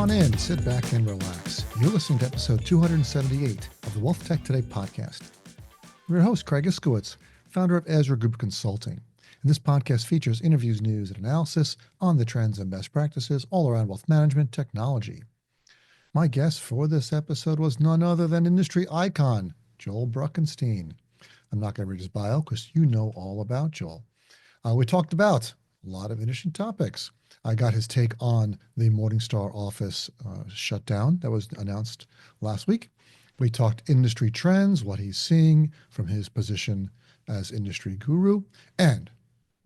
on in, sit back and relax. You're listening to episode 278 of the Wealth Tech Today podcast. I'm your host, Craig Iskowitz, founder of Ezra Group Consulting. And this podcast features interviews, news, and analysis on the trends and best practices all around wealth management technology. My guest for this episode was none other than industry icon, Joel Bruckenstein. I'm not going to read his bio because you know all about Joel. We talked about a lot of interesting topics. I got his take on the Morningstar Office shutdown that was announced last week. We talked industry trends, what he's seeing from his position as industry guru, and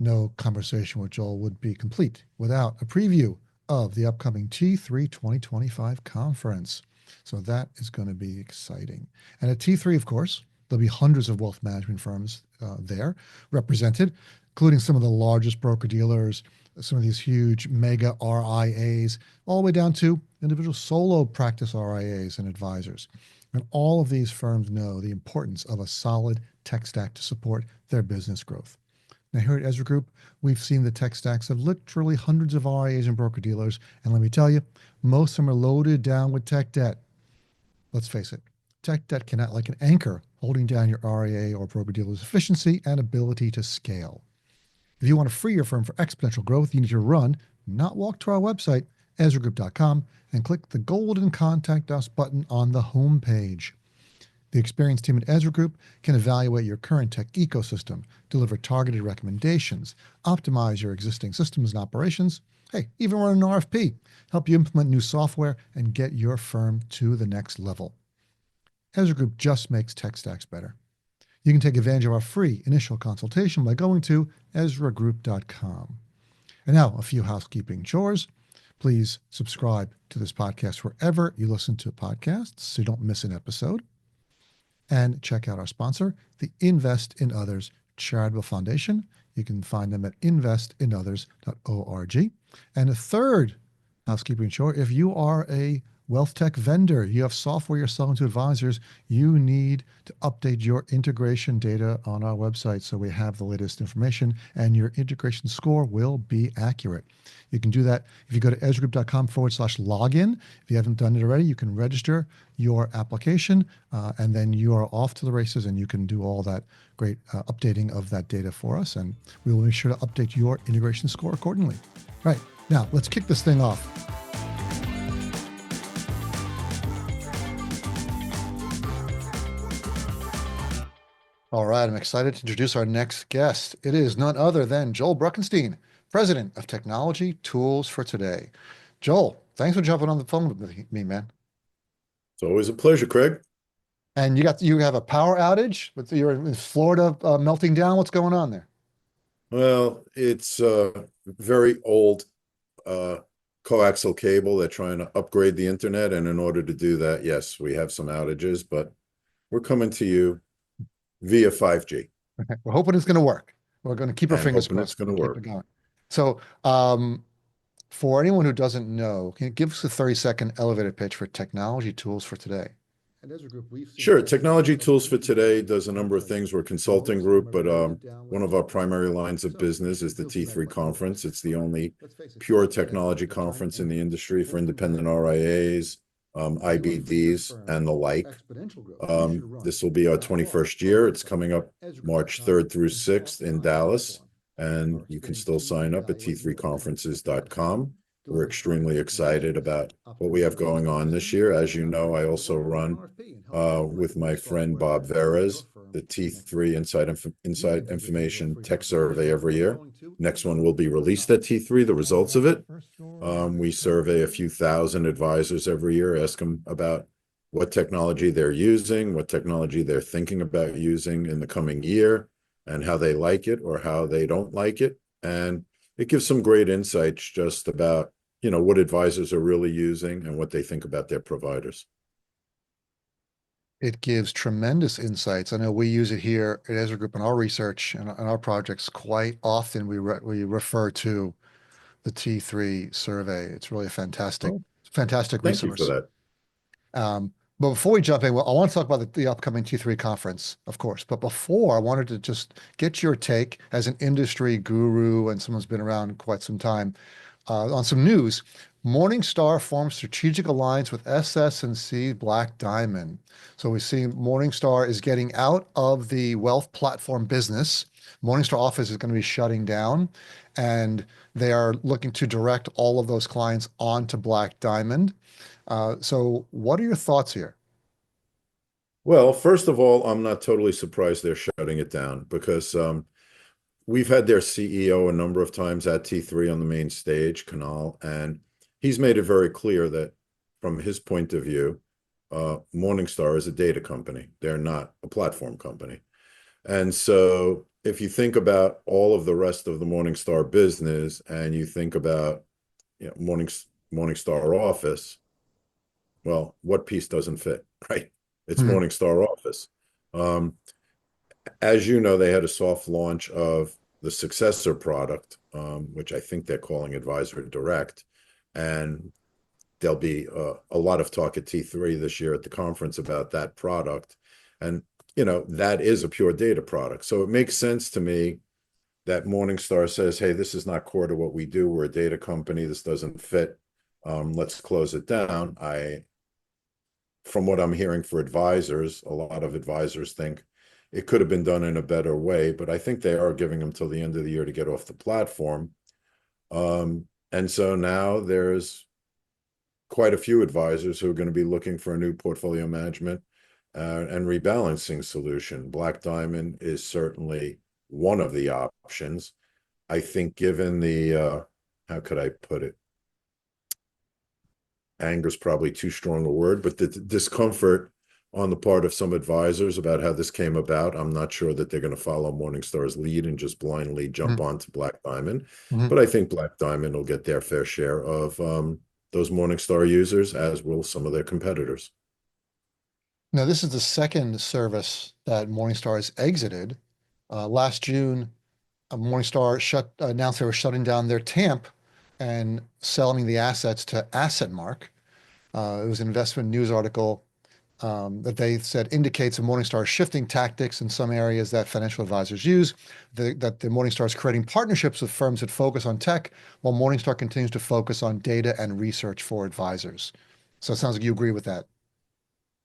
no conversation with Joel would be complete without a preview of the upcoming T3 2025 conference. So that is going to be exciting. And at T3, of course, there'll be hundreds of wealth management firms there represented, including some of the largest broker-dealers, some of these huge mega RIAs, all the way down to individual solo practice RIAs and advisors. And all of these firms know the importance of a solid tech stack to support their business growth. Now here at Ezra Group, we've seen the tech stacks of literally hundreds of RIAs and broker-dealers, and let me tell you, most of them are loaded down with tech debt. Let's face it, tech debt can act like an anchor holding down your RIA or broker-dealer's efficiency and ability to scale. If you want to free your firm for exponential growth, you need to run, not walk to our website, EzraGroup.com, and click the golden Contact Us button on the homepage. The experienced team at Ezra Group can evaluate your current tech ecosystem, deliver targeted recommendations, optimize your existing systems and operations, even run an RFP, help you implement new software, and get your firm to the next level. Ezra Group just makes tech stacks better. You can take advantage of our free initial consultation by going to EzraGroup.com. And now, a few housekeeping chores. Please subscribe to this podcast wherever you listen to podcasts so you don't miss an episode. And check out our sponsor, the Invest in Others Charitable Foundation. You can find them at investinothers.org. And a third housekeeping chore, if you are a wealth tech vendor, you have software you're selling to advisors, you need to update your integration data on our website so we have the latest information and your integration score will be accurate. You can do that if you go to ezragroup.com/login. If you haven't done it already, you can register your application and then you are off to the races and you can do all that great updating of that data for us. And we will make sure to update your integration score accordingly. All right, now let's kick this thing off. All right, I'm excited to introduce our next guest. It is none other than Joel Bruckenstein, President of Technology Tools for Today. Joel, thanks for jumping on the phone with me, man. It's always a pleasure, Craig. And you have a power outage? You're in Florida melting down? What's going on there? Well, it's a very old coaxial cable. They're trying to upgrade the internet, and in order to do that, yes, we have some outages, but we're coming to you via 5G. Okay. We're hoping it's going to work. We're going to keep our fingers crossed. It's going to work. Keep it going. So for anyone who doesn't know, can you give us a 30-second elevator pitch for Technology Tools for Today? Sure. Technology Tools for Today does a number of things. We're a consulting group, but one of our primary lines of business is the T3 conference. It's the only pure technology conference in the industry for independent RIAs, IBDs, and the like. This will be our 21st year. It's coming up March 3rd through 6th in Dallas, and you can still sign up at t3conferences.com. We're extremely excited about what we have going on this year. As you know, I also run with my friend Bob Veres, the T3 Inside Information Tech Survey every year. Next one will be released at T3, the results of it. We survey a few thousand advisors every year, ask them about what technology they're using, what technology they're thinking about using in the coming year, and how they like it or how they don't like it. And it gives some great insights just about, what advisors are really using and what they think about their providers. It gives tremendous insights. I know we use it here at Ezra Group in our research and our projects quite often. We refer to the T3 survey. It's really a fantastic resource. Thank you for that. But before we jump in, I want to talk about the upcoming T3 conference, of course. But before, I wanted to just get your take as an industry guru and someone who's been around quite some time. On some news, Morningstar forms strategic alliance with SS&C Black Diamond. So we see Morningstar is getting out of the wealth platform business. Morningstar Office is going to be shutting down, and they are looking to direct all of those clients onto Black Diamond. So what are your thoughts here? Well, first of all, I'm not totally surprised they're shutting it down because we've had their CEO a number of times at T3 on the main stage, Canal, and he's made it very clear that from his point of view, Morningstar is a data company. They're not a platform company. And so if you think about all of the rest of the Morningstar business and you think about Morningstar Office, well, what piece doesn't fit, right? It's Mhm. Morningstar Office. Um, as you know, they had a soft launch of the successor product, which I think they're calling Advisor Direct. And there'll be a lot of talk at T3 this year at the conference about that product. And, that is a pure data product. So it makes sense to me that Morningstar says, hey, this is not core to what we do. We're a data company. This doesn't fit. Let's close it down. From what I'm hearing for advisors, a lot of advisors think it could have been done in a better way, but I think they are giving them till the end of the year to get off the platform. And so now there's quite a few advisors who are going to be looking for a new portfolio management and rebalancing solution. Black Diamond is certainly one of the options. I think given the, how could I put it? Anger is probably too strong a word, but the discomfort on the part of some advisors about how this came about, I'm not sure that they're going to follow Morningstar's lead and just blindly jump Mhm. onto Black Diamond. Mhm. But I think Black Diamond will get their fair share of those Morningstar users, as will some of their competitors. Now, this is the second service that Morningstar has exited. Last June, Morningstar announced they were shutting down their TAMP and selling the assets to AssetMark. It was an investment news article that they said indicates a Morningstar shifting tactics in some areas that financial advisors use, that the Morningstar is creating partnerships with firms that focus on tech, while Morningstar continues to focus on data and research for advisors. So it sounds like you agree with that.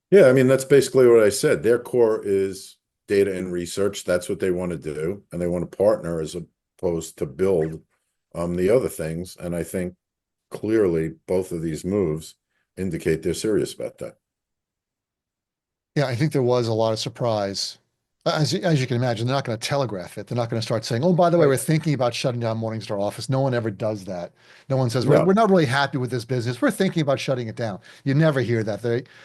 Yeah, I mean, that's basically what I said. Their core is data and research. That's what they want to do. And they want to partner as opposed to build the other things. And I think clearly both of these moves indicate they're serious about that. Yeah, I think there was a lot of surprise. As you can imagine, they're not going to telegraph it. They're not going to start saying, "Oh, by the way, Right. we're thinking about shutting down Morningstar Office." No one ever does that. No one says, "We're No. not really happy with this business. We're thinking about shutting it down." You never hear that.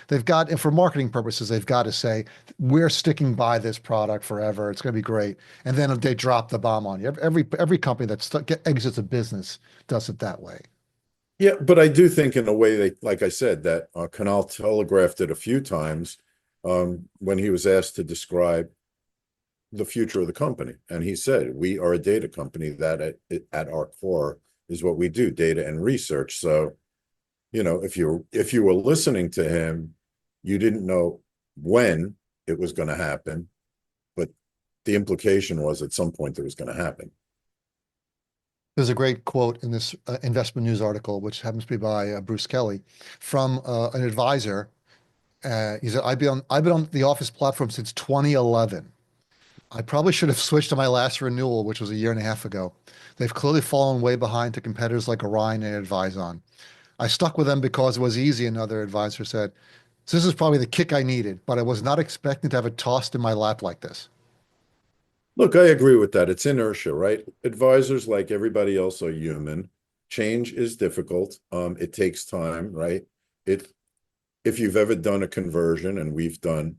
They've got, and for marketing purposes, they've got to say, "We're sticking by this product forever. It's going to be great." And then they drop the bomb on you. Every company that exits a business does it that way. Yeah, but I do think in a way they, like I said, that Canal telegraphed it a few times when he was asked to describe the future of the company. And he said, we are a data company that at our core is what we do, data and research. So, if you were listening to him, you didn't know when it was going to happen, but the implication was at some point it was going to happen. There's a great quote in this investment news article, which happens to be by Bruce Kelly, from an advisor. He said, I've been on the Office platform since 2011. I probably should have switched to my last renewal, which was a year and a half ago. They've clearly fallen way behind to competitors like Orion and Advizon. I stuck with them because it was easy, another advisor said. So this is probably the kick I needed, but I was not expecting to have it tossed in my lap like this. Look, I agree with that. It's inertia, right? Advisors, like everybody else, are human. Change is difficult. It takes time, right? It if you've ever done a conversion, and we've done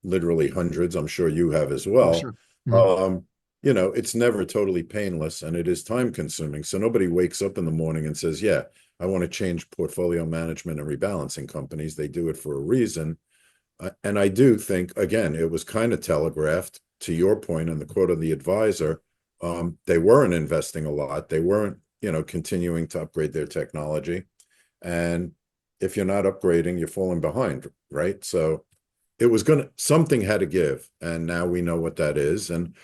literally hundreds, I'm sure you have as Oh, well. sure. Mhm. Um, it's never totally painless and it is time consuming. So nobody wakes up in the morning and says, yeah, I want to change portfolio management and rebalancing companies. They do it for a reason. And I do think, again, it was kind of telegraphed to your point in the quote of the advisor. They weren't investing a lot. They weren't, continuing to upgrade their technology. And if you're not upgrading, you're falling behind, right? So it was something had to give. And now we know what that is. And,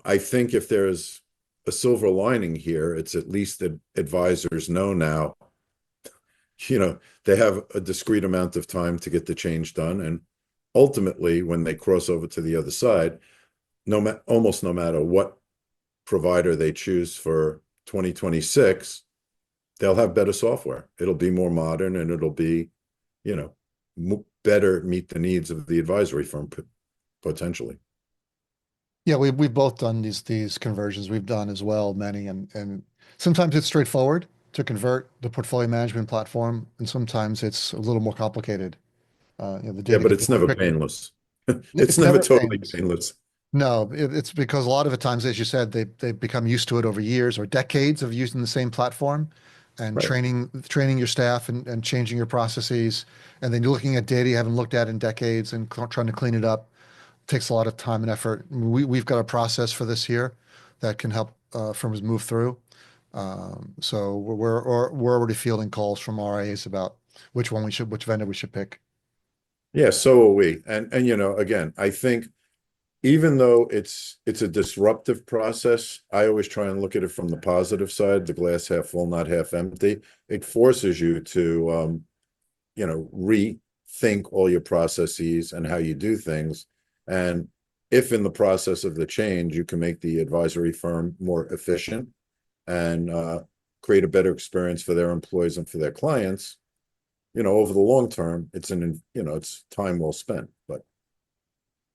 I think if there's a silver lining here. It's at least that advisors know now, they have a discrete amount of time to get the change done. And ultimately, when they cross over to the other side, almost no matter what provider they choose for 2026, they'll have better software. It'll be more modern and it'll be, you know, better meet the needs of the advisory firm potentially. Yeah, we've both done these conversions. We've done as well many, and sometimes it's straightforward to convert the portfolio management platform, and sometimes it's a little more complicated. The Yeah, data but gets a it's little never tricky. painless. It's It's never never totally painless. painless. No, it's because a lot of the times, as you said, they become used to it over years or decades of using the same platform and Right. training your staff and changing your processes. And then you're looking at data you haven't looked at in decades and trying to clean it up takes a lot of time and effort. We've got a process for this here that can help firms move through. So we're already fielding calls from RIAs about which vendor we should pick. Yeah, so are we. And again, I think even though it's a disruptive process, I always try and look at it from the positive side, the glass half full, not half empty. It forces you to rethink all your processes and how you do things. And if in the process of the change, you can make the advisory firm more efficient and create a better experience for their employees and for their clients, over the long term, it's time well spent. But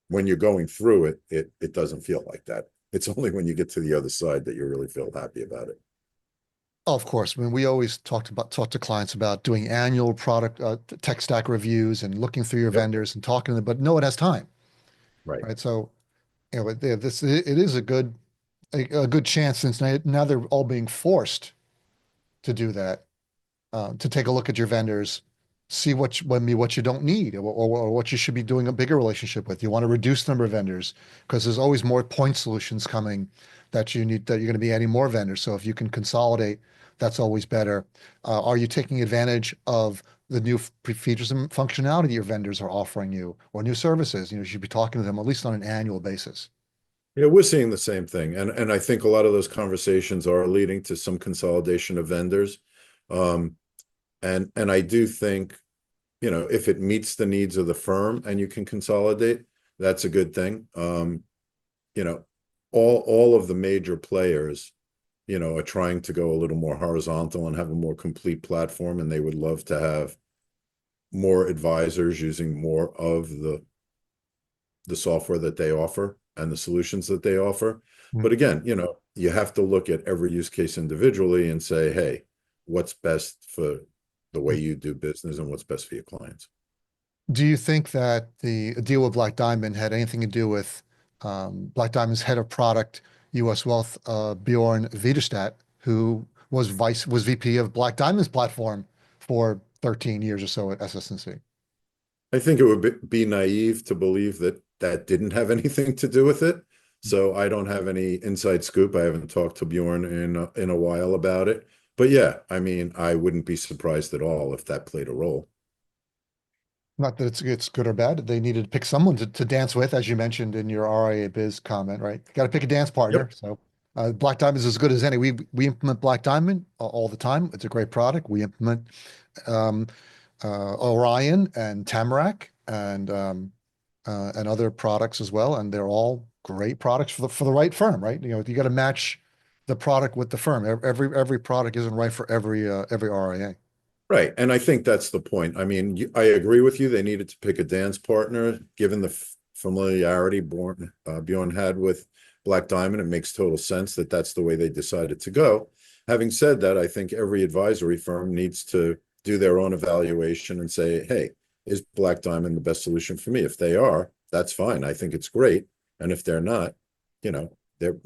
when you're going through it, it doesn't feel like that. It's only when you get to the other side that you really feel happy about it. Oh, of course. I mean, we always talk to clients about doing annual product tech stack reviews and looking through your Yep. vendors and talking to them, but no one has time, Right. right? So, it is a good chance since now they're all being forced to do that, to take a look at your vendors, see what you don't need or what you should be doing a bigger relationship with. You want to reduce the number of vendors because there's always more point solutions coming that you're going to be adding more vendors. So if you can consolidate, that's always better. Are you taking advantage of the new features and functionality your vendors are offering you or new services? You should be talking to them at least on an annual basis. Yeah, we're seeing the same thing. And I think a lot of those conversations are leading to some consolidation of vendors. Um, and I do think, if it meets the needs of the firm and you can consolidate, that's a good thing. You know, all of the major players, are trying to go a little more horizontal and have a more complete platform, and they would love to have more advisors using more of the software that they offer and the solutions that they offer. Mm. But again, you have to look at every use case individually and say, hey, what's best for the way you do business and what's best for your clients? Do you think that the deal with Black Diamond had anything to do with Black Diamond's head of product, U.S. Wealth, Bjorn Widerstadt, who was VP of Black Diamond's platform for 13 years or so at SS&C? I think it would be naive to believe that that didn't have anything to do with it. So I don't have any inside scoop. I haven't talked to Bjorn in a while about it. But yeah, I mean, I wouldn't be surprised at all if that played a role. Not that it's good or bad. They needed to pick someone to dance with, as you mentioned in your RIA Biz comment, right? Got to pick a dance partner. Yep. So Black Diamond is as good as any. We implement Black Diamond all the time. It's a great product. We implement um, Orion and Tamarack and other products as well, and they're all great products for the right firm, right? You got to match the product with the firm. Every product isn't right for every RIA. Right. And I think that's the point. I mean, I agree with you. They needed to pick a dance partner, given the familiarity Bjorn had with Black Diamond. It makes total sense that that's the way they decided to go. Having said that, I think every advisory firm needs to do their own evaluation and say, hey, is Black Diamond the best solution for me? If they are, that's fine. I think it's great. And if they're not,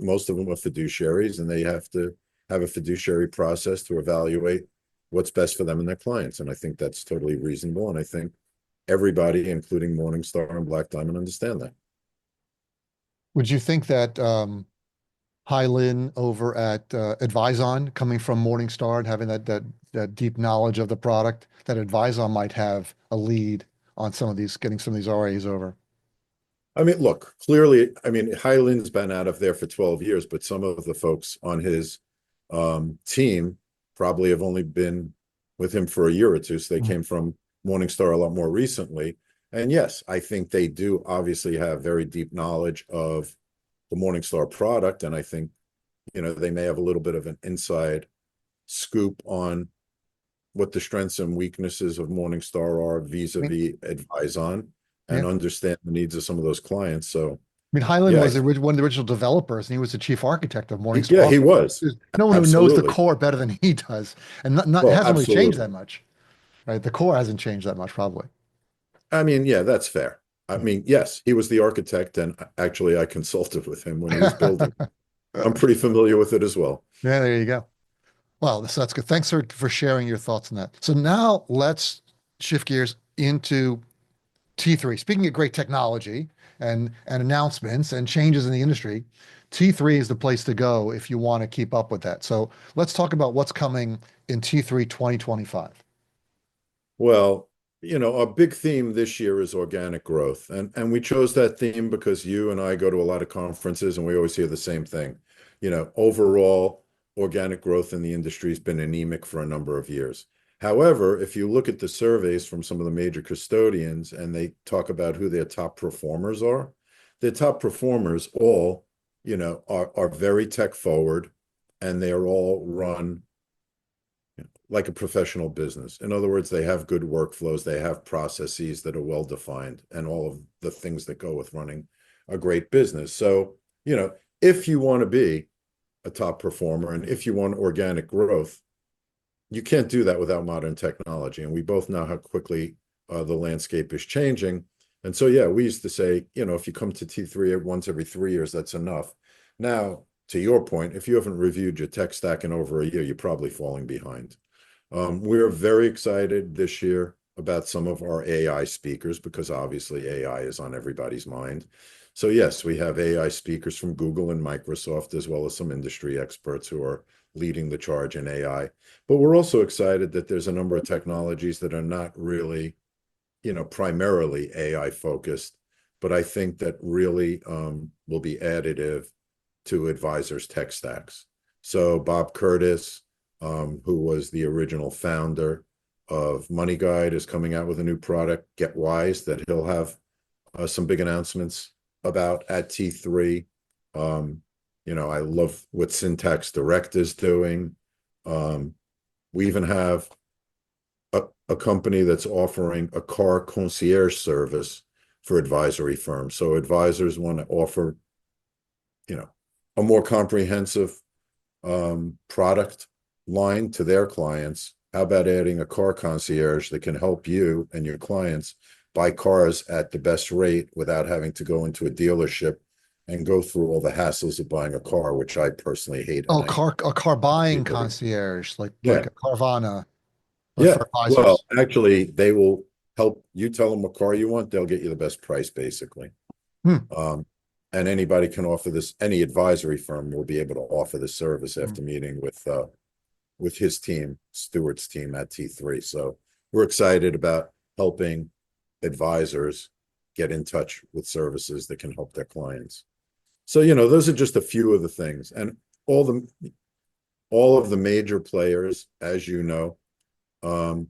most of them are fiduciaries and they have to have a fiduciary process to evaluate what's best for them and their clients. And I think that's totally reasonable. And I think everybody, including Morningstar and Black Diamond, understand that. Would you think that Hylin over at Advizon, coming from Morningstar and having that deep knowledge of the product, that Advizon might have a lead on getting some of these RAs over? I mean, look, clearly, I mean, Hyland's been out of there for 12 years, but some of the folks on his team probably have only been with him for a year or two. So they Mm. came from Morningstar a lot more recently. And yes, I think they do obviously have very deep knowledge of the Morningstar product. And I think, they may have a little bit of an inside scoop on what the strengths and weaknesses of Morningstar are I mean, vis-a-vis advise on yeah. and understand the needs of some of those clients. So I mean, Hyland yeah, was one of the original developers, and he was the chief architect of Morningstar yeah, he Office. was. There's no one who knows the Absolutely. core better than he does, and not it Well, hasn't really changed absolutely. that much, right? The core hasn't changed that much, probably. I mean, yeah, that's fair. I mean, yes, he was the architect, and actually, I consulted with him when he was building. I'm pretty familiar with it as well. Yeah, there you go. Well, that's good. Thanks for sharing your thoughts on that. So now let's shift gears into T3. Speaking of great technology and announcements and changes in the industry, T3 is the place to go if you want to keep up with that. So let's talk about what's coming in T3 2025. Well, our big theme this year is organic growth. And we chose that theme because you and I go to a lot of conferences and we always hear the same thing. Overall, organic growth in the industry has been anemic for a number of years. However, if you look at the surveys from some of the major custodians and they talk about who their top performers are, their top performers all, are very tech forward and they are all run like a professional business. In other words, they have good workflows, they have processes that are well defined, and all of the things that go with running a great business. So, if you want to be a top performer and if you want organic growth, you can't do that without modern technology. And we both know how quickly the landscape is changing. And so, yeah, we used to say, if you come to T3 once every 3 years, that's enough. Now, to your point, if you haven't reviewed your tech stack in over a year, you're probably falling behind. We're very excited this year about some of our AI speakers because obviously AI is on everybody's mind. So yes, we have AI speakers from Google and Microsoft, as well as some industry experts who are leading the charge in AI. But we're also excited that there's a number of technologies that are not really, primarily AI focused, but I think that really will be additive to advisors' tech stacks. So Bob Curtis, who was the original founder of Money Guide, is coming out with a new product, Get Wise, that he'll have some big announcements about at T3. I love what Syntax Direct is doing. We even have a company that's offering a car concierge service for advisory firms. So advisors want to offer, a more comprehensive product line to their clients. How about adding a car concierge that can help you and your clients buy cars at the best rate without having to go into a dealership and go through all the hassles of buying a car, which I personally hate. Oh, And I a car buying concierge, like yeah, a Carvana, but yeah. for Well, advisors. actually, they will help you tell them what car you want. They'll get you the best price, basically. Hmm. Um, and anybody can offer this. Any advisory firm will be able to offer the service Hmm. after meeting with his team, Stewart's team at T3. So we're excited about helping advisors get in touch with services that can help their clients. So, those are just a few of the things. And all the all of the major players, as you know, um,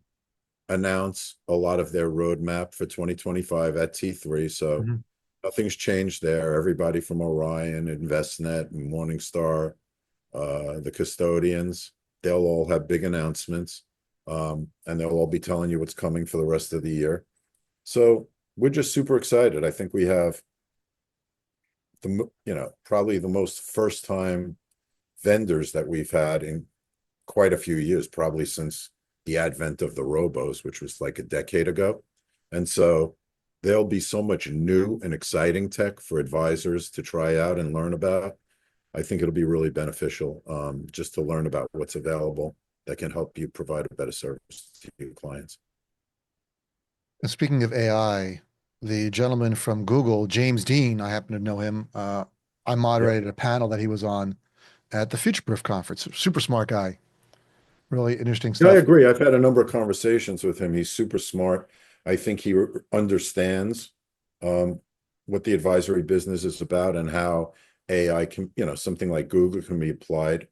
announce a lot of their roadmap for 2025 at T3. So Mhm. nothing's changed there. Everybody from Orion, InvestNet, and Morningstar, the custodians, they'll all have big announcements, and they'll all be telling you what's coming for the rest of the year. So we're just super excited. I think we have probably the most first time vendors that we've had in quite a few years, probably since the advent of the robos, which was like a decade ago. And so there'll be so much new and exciting tech for advisors to try out and learn about. I think it'll be really beneficial just to learn about what's available that can help you provide a better service to your clients. And speaking of AI, the gentleman from Google, James Dean, I happen to know him. I Yeah, moderated a panel that he was on at the Future Proof conference. Super smart guy, really interesting yeah, I stuff. agree. I've had a number of conversations with him. He's super smart. I think he understands um, what the advisory business is about and how AI can, something like Google can be applied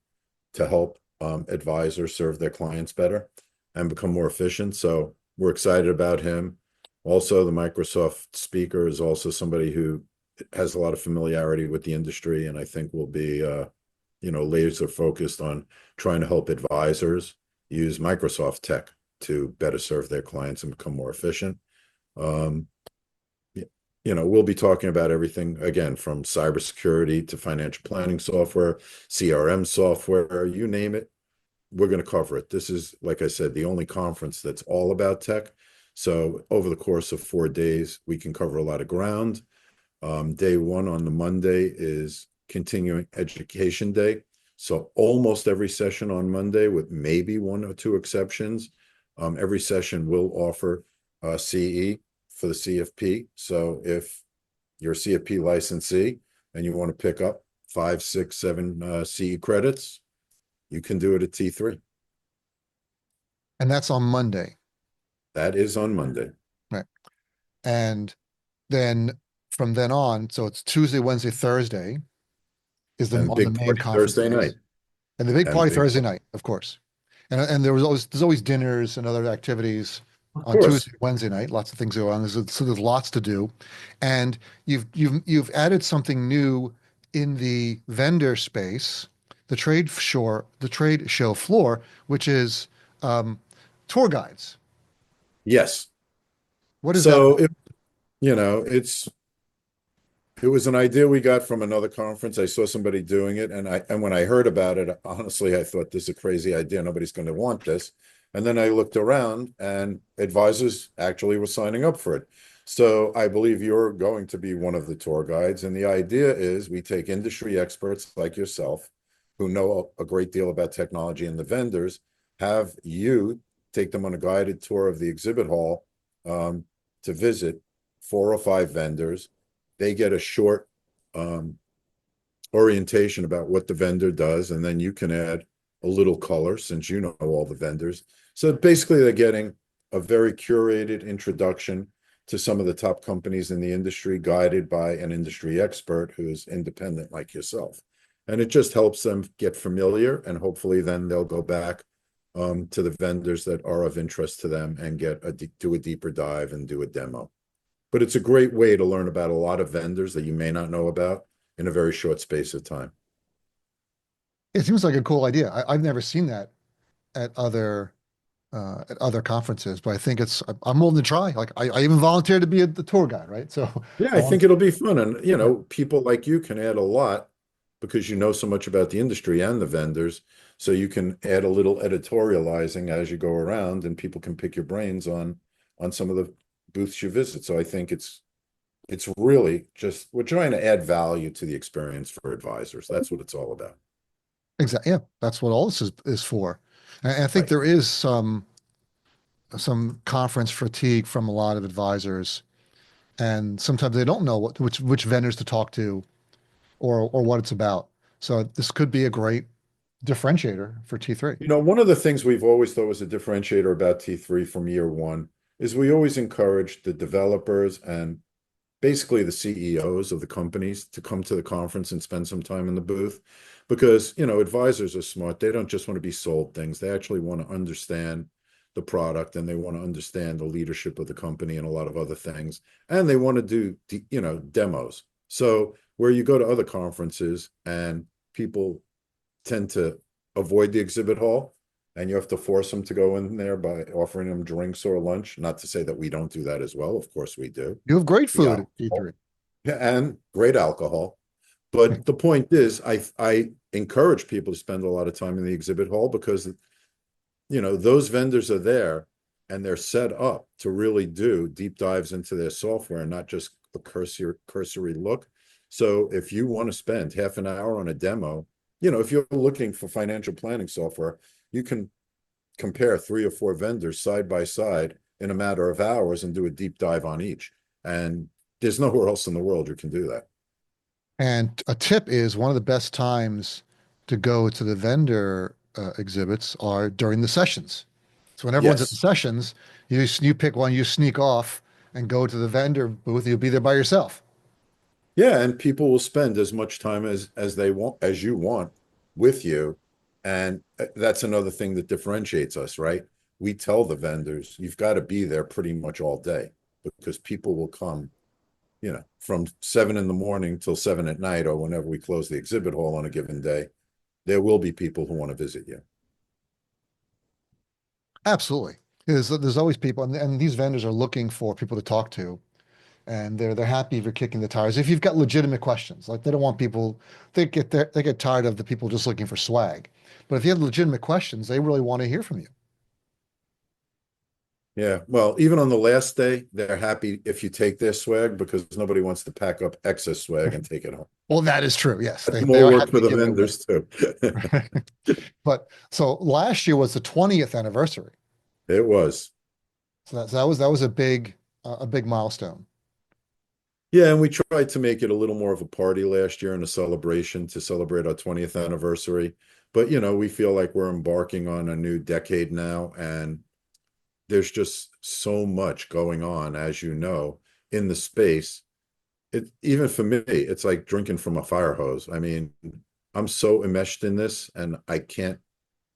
to help advisors serve their clients better and become more efficient. So we're excited about him. Also, the Microsoft speaker is also somebody who has a lot of familiarity with the industry, and I think will be, laser focused on trying to help advisors use Microsoft tech to better serve their clients and become more efficient. Um, we'll be talking about everything again from cybersecurity to financial planning software, CRM software, you name it. We're going to cover it. This is, like I said, the only conference that's all about tech. So over the course of 4 days, we can cover a lot of ground. Day one on the Monday is continuing education day. So almost every session on Monday, with maybe one or two exceptions, every session will offer CE for the CFP. So if you're a CFP licensee and you want to pick up 5, 6, 7 CE credits, you can do it at T3. And that's on Monday. That is on Monday. Right. And then from then on, so it's Tuesday, Wednesday, Thursday is the And on the big main party conference Thursday days. night. And the big And party big, Thursday night, of course. And there's always dinners and other activities of on course. Tuesday, Wednesday night. Lots of things go on. So there's lots to do. And you've added something new in the vendor space, the trade show floor, which is um, tour guides. Yes. What is that So about? it was an idea we got from another conference. I saw somebody doing it, and when I heard about it, honestly, I thought this is a crazy idea. Nobody's going to want this. And then I looked around, and advisors actually were signing up for it. So I believe you're going to be one of the tour guides. And the idea is we take industry experts like yourself, who know a great deal about technology and the vendors, have you take them on a guided tour of the exhibit hall to visit 4 or 5 vendors. They get a short orientation about what the vendor does, and then you can add a little color since you know all the vendors. So basically, they're getting a very curated introduction to some of the top companies in the industry, guided by an industry expert who is independent like yourself. And it just helps them get familiar, and hopefully then they'll go back to the vendors that are of interest to them and do a deeper dive and do a demo. But it's a great way to learn about a lot of vendors that you may not know about in a very short space of time. It seems like a cool idea. I've never seen that at other conferences, but I think I'm willing to try. Like I even volunteered to be the tour guide, right? So Yeah, I I want think it'll be fun. And, to, people like you can add a lot because you know so much about the industry and the vendors. So you can add a little editorializing as you go around, and people can pick your brains on some of the booths you visit. So I think it's really just we're trying to add value to the experience for advisors. That's what it's all about. exactly. Yeah, that's what all this is for. And I think Right. there is some conference fatigue from a lot of advisors, and sometimes they don't know which vendors to talk to or what it's about. So this could be a great differentiator for T3. One of the things we've always thought was a differentiator about T3 from year one is we always encourage the developers and basically the CEOs of the companies to come to the conference and spend some time in the booth because, advisors are smart. They don't just want to be sold things. They actually want to understand the product, and they want to understand the leadership of the company and a lot of other things. And they want to do, demos. So where you go to other conferences and people tend to avoid the exhibit hall, and you have to force them to go in there by offering them drinks or lunch. Not to say that we don't do that as well. Of course we do. You have great The food at alcohol, T3. yeah, and great alcohol. But the point is, I encourage people to spend a lot of time in the exhibit hall because, those vendors are there and they're set up to really do deep dives into their software and not just a cursory look. So if you want to spend half an hour on a demo, if you're looking for financial planning software, you can compare 3 or 4 vendors side by side in a matter of hours and do a deep dive on each. And there's nowhere else in the world you can do that. And a tip is one of the best times to go to the vendor exhibits are during the sessions. So when everyone's at the Yes. sessions, you pick one, you sneak off and go to the vendor booth. You'll be there by yourself. Yeah, and people will spend as much time as they want as you want with you. And that's another thing that differentiates us, right? We tell the vendors, you've got to be there pretty much all day because people will come, from 7 in the morning till 7 at night or whenever we close the exhibit hall on a given day. There will be people who want to visit you. Absolutely. There's always people, and these vendors are looking for people to talk to, and they're happy if you're kicking the tires. If you've got legitimate questions, like they don't want people, they get tired of the people just looking for swag. But if you have legitimate questions, they really want to hear from you. Yeah, well, even on the last day, they're happy if you take their swag because nobody wants to pack up excess swag and take it home. Well, that is true. Yes, That's they more are work happy for to the give it away. vendors too. But so last year was the 20th anniversary. It was. So that was a big milestone. Yeah, and we tried to make it a little more of a party last year and a celebration to celebrate our 20th anniversary. But, we feel like we're embarking on a new decade now, and there's just so much going on, as you know, in the space. Even for me, it's like drinking from a fire hose. I mean, I'm so enmeshed in this, and I can't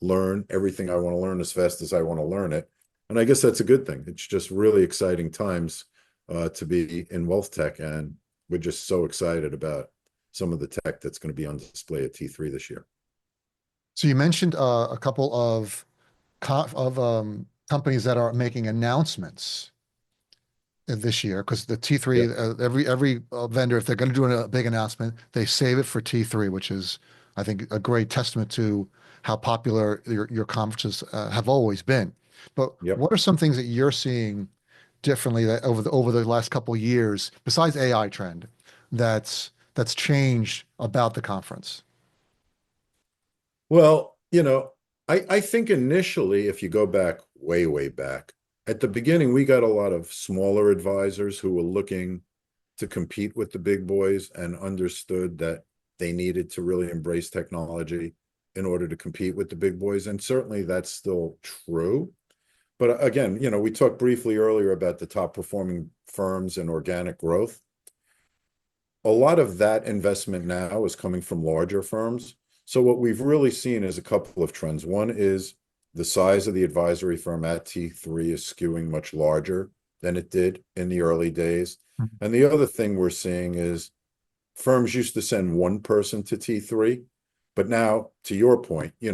learn everything I want to learn as fast as I want to learn it. And I guess that's a good thing. It's just really exciting times to be in wealth tech, and we're just so excited about some of the tech that's going to be on display at T3 this year. So you mentioned a couple of companies that are making announcements this year because the T3 Yep. every vendor, if they're going to do a big announcement, they save it for T3, which is I think a great testament to how popular your conferences have always been. But Yep. what are some things that you're seeing differently that over the last couple of years besides AI trend that's changed about the conference? Well, I think initially, if you go back way, way back, at the beginning, we got a lot of smaller advisors who were looking to compete with the big boys and understood that they needed to really embrace technology in order to compete with the big boys. And certainly that's still true. But again, we talked briefly earlier about the top performing firms and organic growth. A lot of that investment now is coming from larger firms. So what we've really seen is a couple of trends. One is the size of the advisory firm at T3 is skewing much larger than it did in the early days. And the other thing we're seeing is firms used to send one person to T3, but now, to your point, you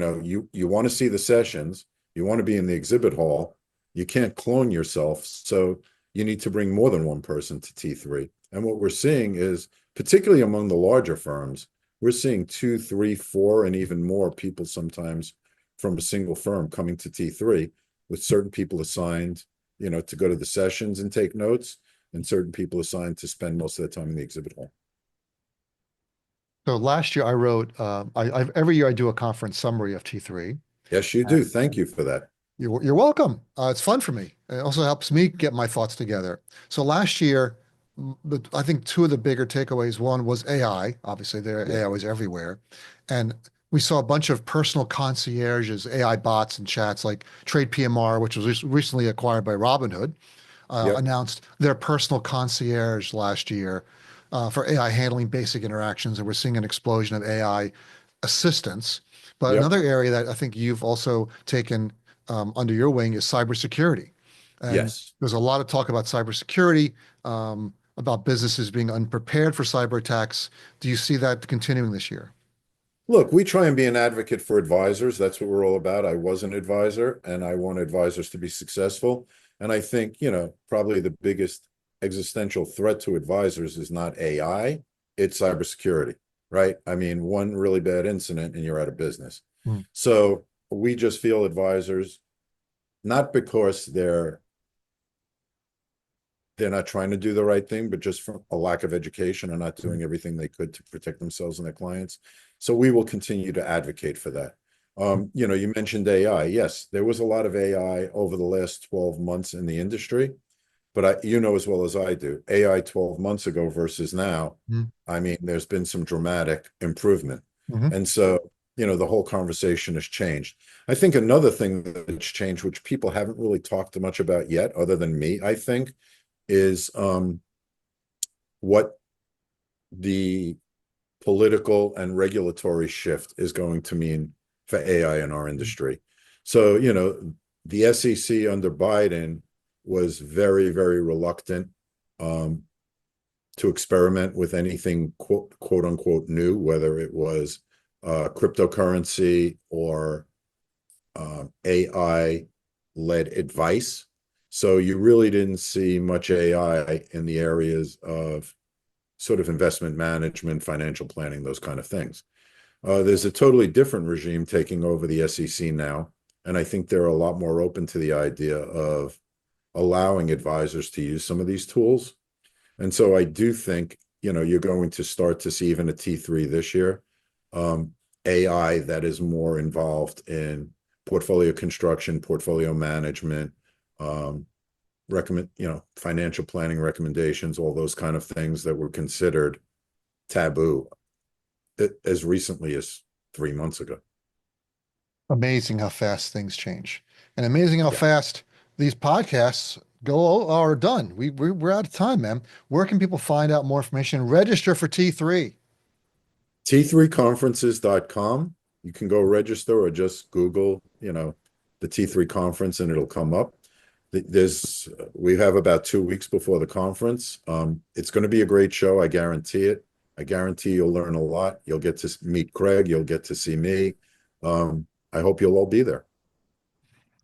want to see the sessions, you want to be in the exhibit hall, you can't clone yourself, so you need to bring more than one person to T3. And what we're seeing is, particularly among the larger firms, we're seeing two, three, four, and even more people sometimes from a single firm coming to T3 with certain people assigned, to go to the sessions and take notes, and certain people assigned to spend most of the time in the exhibit hall. So last year I wrote, every year I do a conference summary of T3. Yes, you do. Thank you for that. You're welcome. It's fun for me. It also helps me get my thoughts together. So last year, I think two of the bigger takeaways, one was AI. Obviously, there Yeah. AI was everywhere. And we saw a bunch of personal concierges, AI bots and chats like Trade PMR, which was recently acquired by Robinhood, Yep. announced their personal concierge last year for AI handling basic interactions. And we're seeing an explosion of AI assistance. But Yep. another area that I think you've also taken under your wing is cybersecurity. And Yes. there's a lot of talk about cybersecurity, about businesses being unprepared for cyber attacks. Do you see that continuing this year? Look, we try and be an advocate for advisors. That's what we're all about. I was an advisor and I want advisors to be successful. And I think, probably the biggest existential threat to advisors is not AI, it's cybersecurity, right? I mean, one really bad incident and you're out of business. Hmm. So we just feel advisors, not because they're not trying to do the right thing, but just from a lack of education and not doing everything they could to protect themselves and their clients. So we will continue to advocate for that. You mentioned AI. Yes, there was a lot of AI over the last 12 months in the industry, but you know as well as I do, AI 12 months ago versus now, Mhm. I mean, there's been some dramatic improvement. Mhm. And so, the whole conversation has changed. I think another thing that's changed, which people haven't really talked much about yet, other than me, I think, is what the political and regulatory shift is going to mean for AI in our industry. So, the SEC under Biden was very, very reluctant to experiment with anything quote unquote new, whether it was cryptocurrency or AI-led advice. So you really didn't see much AI in the areas of sort of investment management, financial planning, those kind of things. There's a totally different regime taking over the SEC now, and I think they're a lot more open to the idea of allowing advisors to use some of these tools. And so I do think, you're going to start to see even a T3 this year, AI that is more involved in portfolio construction, portfolio management, financial planning recommendations, all those kind of things that were considered taboo as recently as 3 months ago. Amazing how fast things change, and amazing how fast these podcasts are done. We're out of time, man. Where can people find out more information? Register for T3. T3conferences.com. You can go register or just Google, the T3 conference, and it'll come up. We have about 2 weeks before the conference. It's going to be a great show. I guarantee it. I guarantee you'll learn a lot. You'll get to meet Craig. You'll get to see me. I hope you'll all be there.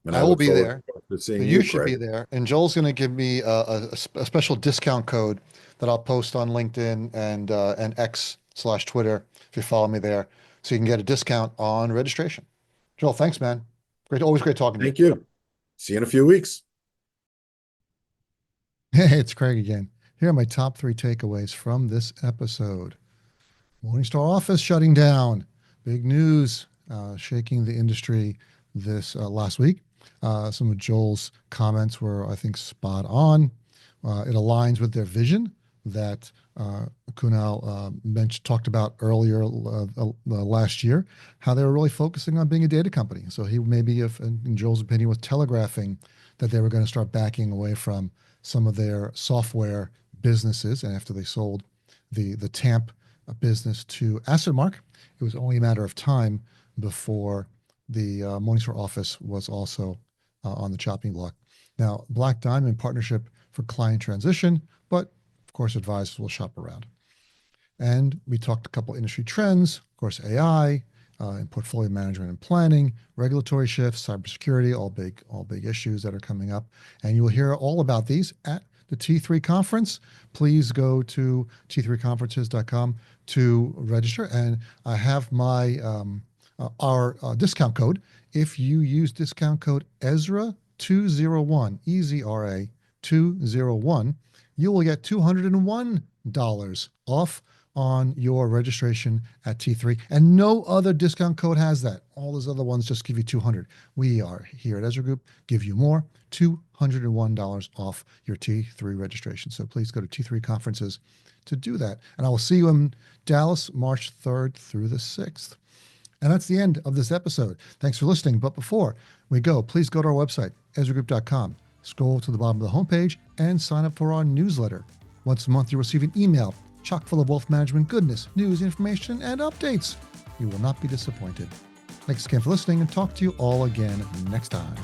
And I will be there. To seeing You you, should Craig. be there. And Joel's going to give me a special discount code that I'll post on LinkedIn and X/Twitter if you follow me there, so you can get a discount on registration. Joel, thanks, man. Always great talking to you. Thank you. See you in a few weeks. Hey, it's Craig again. Here are my top 3 takeaways from this episode. Morningstar Office shutting down. Big news shaking the industry this last week. Some of Joel's comments were, I think, spot on. It aligns with their vision that Kunal talked about earlier last year, how they were really focusing on being a data company. So he maybe, in Joel's opinion, was telegraphing that they were going to start backing away from some of their software businesses. And after they sold the TAMP business to AssetMark, it was only a matter of time before the Morningstar Office was also on the chopping block. Now, Black Diamond partnership for client transition, but of course, advisors will shop around. And we talked a couple industry trends, of course, AI, in portfolio management and planning, regulatory shifts, cybersecurity, all big issues that are coming up. And you will hear all about these at the T3 conference. Please go to t3conferences.com to register. And I have our discount code. If you use discount code EZRA201, EZRA 201, you will get $201 off on your registration at T3, and no other discount code has that. All those other ones just give you $200. We are here at Ezra Group, give you more, $201 off your T3 registration. So please go to T3 conferences to do that. And I will see you in Dallas, March 3rd through the 6th. And that's the end of this episode. Thanks for listening. But before we go, please go to our website, EzraGroup.com. Scroll to the bottom of the homepage and sign up for our newsletter. Once a month, you'll receive an email chock full of wealth management goodness, news, information, and updates. You will not be disappointed. Thanks again for listening, and talk to you all again next time.